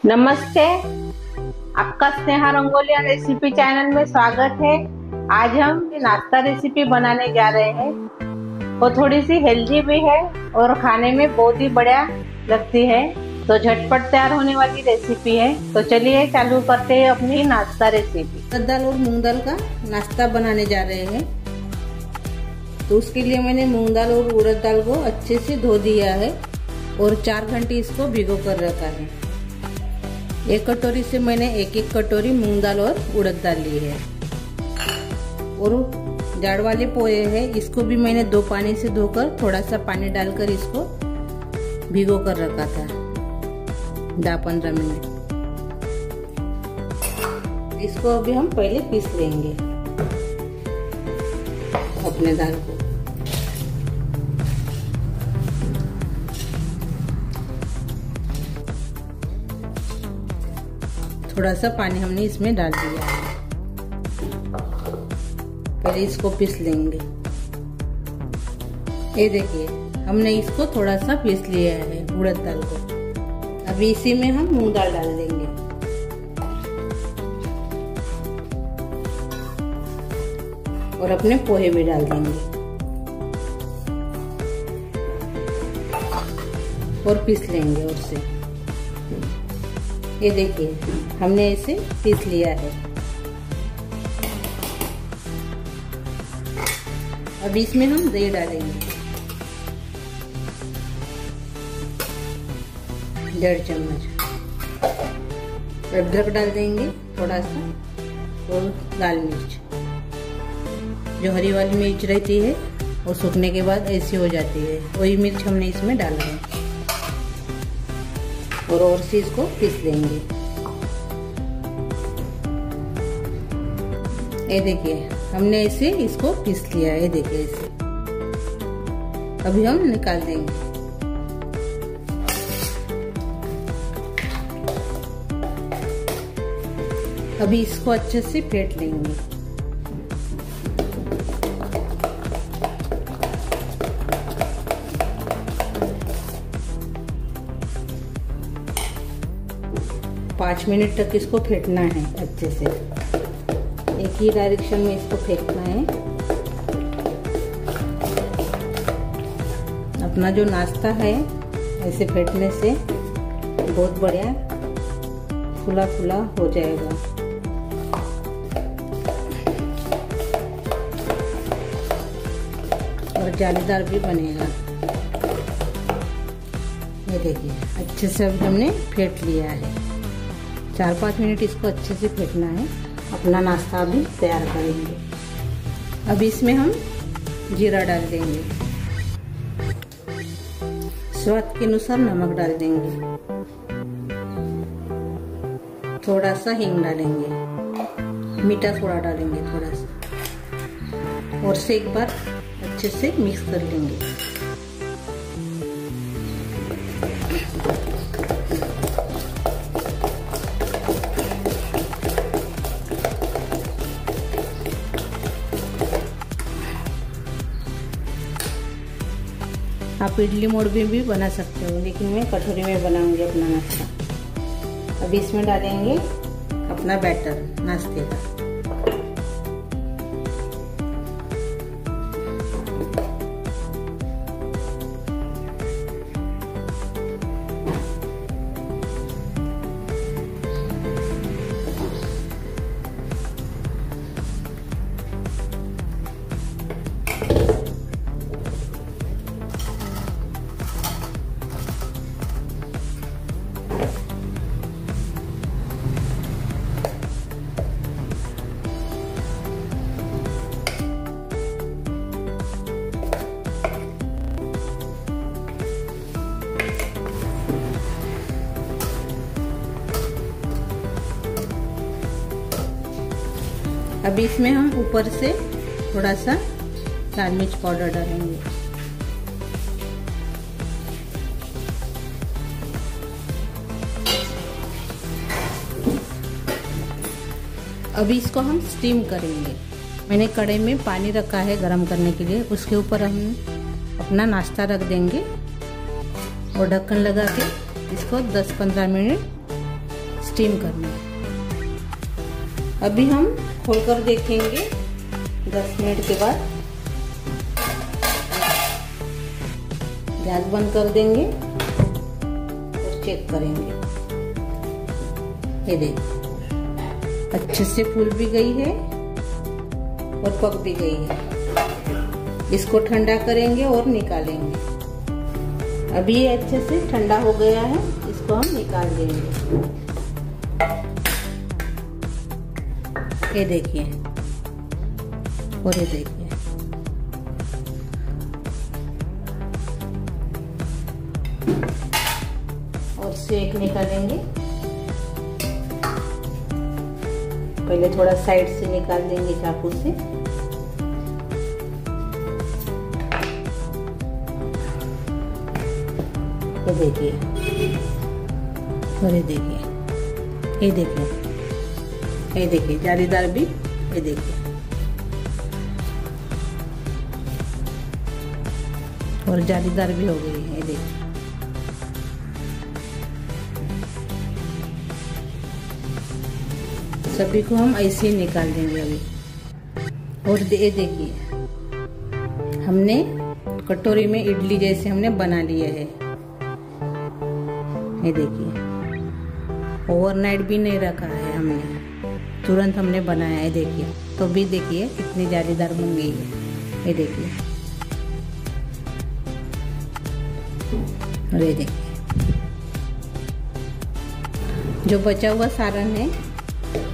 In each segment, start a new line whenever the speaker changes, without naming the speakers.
नमस्ते। आपका Sneha रंगोलिया recipe channel में स्वागत है। आज हम नाश्ता रेसिपी बनाने जा रहे हैं। वो थोड़ी सी हेल्दी भी है और खाने में बहुत ही बढ़िया लगती है। तो झटपट तैयार होने वाली रेसिपी है। तो चलिए चालू करते हैं अपनी नाश्ता रेसिपी। उड़द दाल और मूंग दाल का नाश्ता बनाने जा रहे हैं। तो उसके लिए मैंने मूंग दाल और उड़द दाल को अच्छे से धो दिया है और 4 घंटे इसको भिगो कर रखा है। एक कटोरी से मैंने एक कटोरी मूंग दाल और उड़द दाल ली है। और जाड़ वाले पोहे हैं, इसको भी मैंने 2 पानी से धोकर थोड़ा सा पानी डालकर इसको भिगो कर रखा था 10-15 मिनट। इसको अभी हम पहले पीस लेंगे अपने दाल को। थोड़ा सा पानी हमने इसमें डाल दिया है। पहले इसको पीस लेंगे। ये देखिए हमने इसको थोड़ा सा पीस लिया है उड़द दाल को। अभी इसी में हम मूंग दाल डाल देंगे। और अपने पोहे भी डाल देंगे और पीस लेंगे और से। ये देखिए हमने इसे पीस लिया है। अब इसमें हम दही डालेंगे 1.5 चम्मच। अदरक डाल देंगे थोड़ा सा और लाल मिर्च। जो हरी वाली मिर्च रहती है वो सूखने के बाद ऐसी हो जाती है, वही मिर्च हमने इसमें डाला है। और से इसको पीस लेंगे। ये देखिए हमने इसे इसको पीस लिया है। ये देखिए इसे अभी हम निकाल देंगे। अभी इसको अच्छे से फेंट लेंगे। पाँच मिनट तक इसको फेंटना है अच्छे से। एक ही डायरेक्शन में इसको फेंटना है। अपना जो नाश्ता है ऐसे फेंटने से बहुत बढ़िया फुला फुला हो जाएगा। और जालीदार भी बनेगा। ये देखिए अच्छे से अभी हमने फेंट लिया है। 4-5 मिनट इसको अच्छे से फेंटना है। अपना नाश्ता भी तैयार करेंगे। अब इसमें हम जीरा डाल देंगे। स्वाद के अनुसार नमक डाल देंगे। थोड़ा सा हींग डालेंगे। मीठा सोडा डालेंगे थोड़ा सा। और से एक बार अच्छे से मिक्स कर लेंगे। आप इडली मोड में भी बना सकते हो, लेकिन मैं कटोरी में बनाऊंगी अपना नाश्ता। अब इसमें डालेंगे अपना बैटर नाश्ते का। अभी इसमें हम ऊपर से थोड़ा सा लाल मिर्च पाउडर डालेंगे। अभी इसको हम स्टीम करेंगे। मैंने कढ़ाई में पानी रखा है गरम करने के लिए। उसके ऊपर हम अपना नाश्ता रख देंगे और ढक्कन लगा के इसको 10-15 मिनट स्टीम करना है। अभी हम खोलकर देखेंगे 10 मिनट के बाद। गैस बंद कर देंगे और चेक करेंगे। ये देखिए अच्छे से फूल भी गई है और पक भी गई है। इसको ठंडा करेंगे और निकालेंगे। अभी ये अच्छे से ठंडा हो गया है, इसको हम निकाल देंगे। ये देखिए और ये देखिए और सेक निकालेंगे। पहले थोड़ा साइड से निकाल देंगे चाकू से। ये देखिए और ये देखिए, ये देखिए, ये देखिए जालीदार भी, ये देखिए और जालीदार भी हो गई है। ये देखिए सभी को हम ऐसे ही निकाल देंगे अभी। और ये देखिए हमने कटोरी में इडली जैसे हमने बना लिए है। ये देखिए ओवरनाइट भी नहीं रखा है हमने, तुरंत हमने बनाया है। देखिए तो भी देखिए कितनी जालीदार बन गई है। ये देखिए और ये देखिए जो बचा हुआ सालन है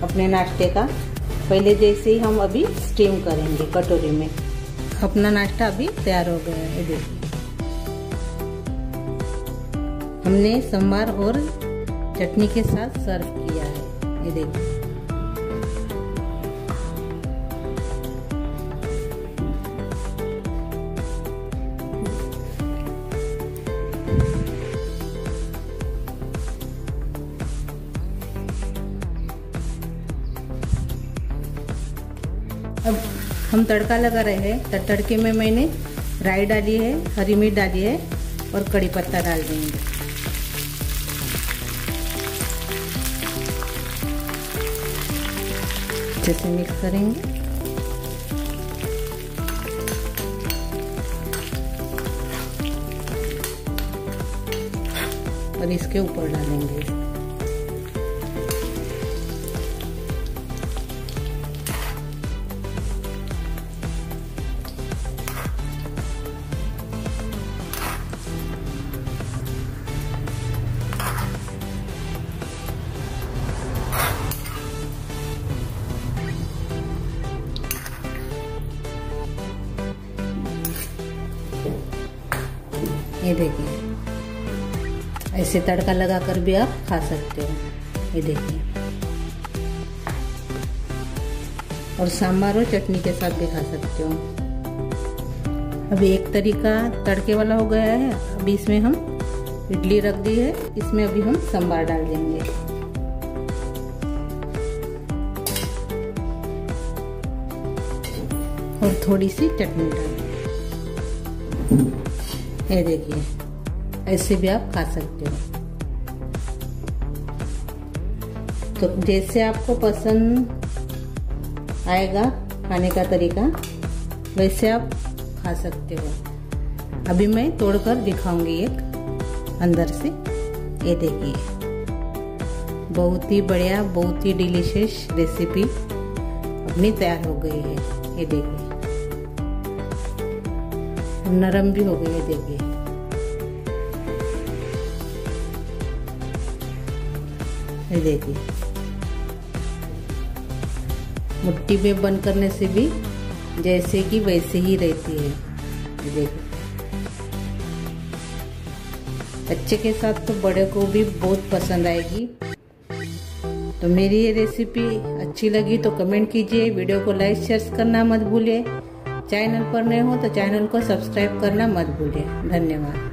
अपने नाश्ते का, पहले जैसे ही हम अभी स्टीम करेंगे कटोरी में। अपना नाश्ता अभी तैयार हो गया है। देखिए हमने सांभर और चटनी के साथ सर्व किया है। ये देखिए अब हम तड़का लगा रहे हैं। तड़के में मैंने राई डाली है, हरी मिर्च डाली है और कड़ी पत्ता डाल देंगे। अच्छे से मिक्स करेंगे। और इसके ऊपर डालेंगे। ये देखिए ऐसे तड़का लगाकर भी आप खा सकते हो। ये देखिए और सांभर और चटनी के साथ भी खा सकते हो। अभी एक तरीका तड़के वाला हो गया है। अभी इसमें हम इडली रख दी है, इसमें अभी हम सांभर डाल देंगे। और थोड़ी सी चटनी डाल देंगे। ये देखिए ऐसे भी आप खा सकते हो। तो जैसे आपको पसंद आएगा खाने का तरीका वैसे आप खा सकते हो। अभी मैं तोड़कर दिखाऊंगी एक अंदर से। ये देखिए बहुत ही बढ़िया, बहुत ही डिलीशियस रेसिपी अपनी तैयार हो गई है। ये देखिए नरम भी हो गई है। देखिए ये देखिए मुट्ठी में बंद करने से भी जैसे कि वैसे ही रहती है। ये देखिए बच्चे के साथ तो बड़े को भी बहुत पसंद आएगी। तो मेरी ये रेसिपी अच्छी लगी तो कमेंट कीजिए, वीडियो को लाइक शेयर करना मत भूलिए। चैनल पर नए हो तो चैनल को सब्सक्राइब करना मत भूलिए। धन्यवाद।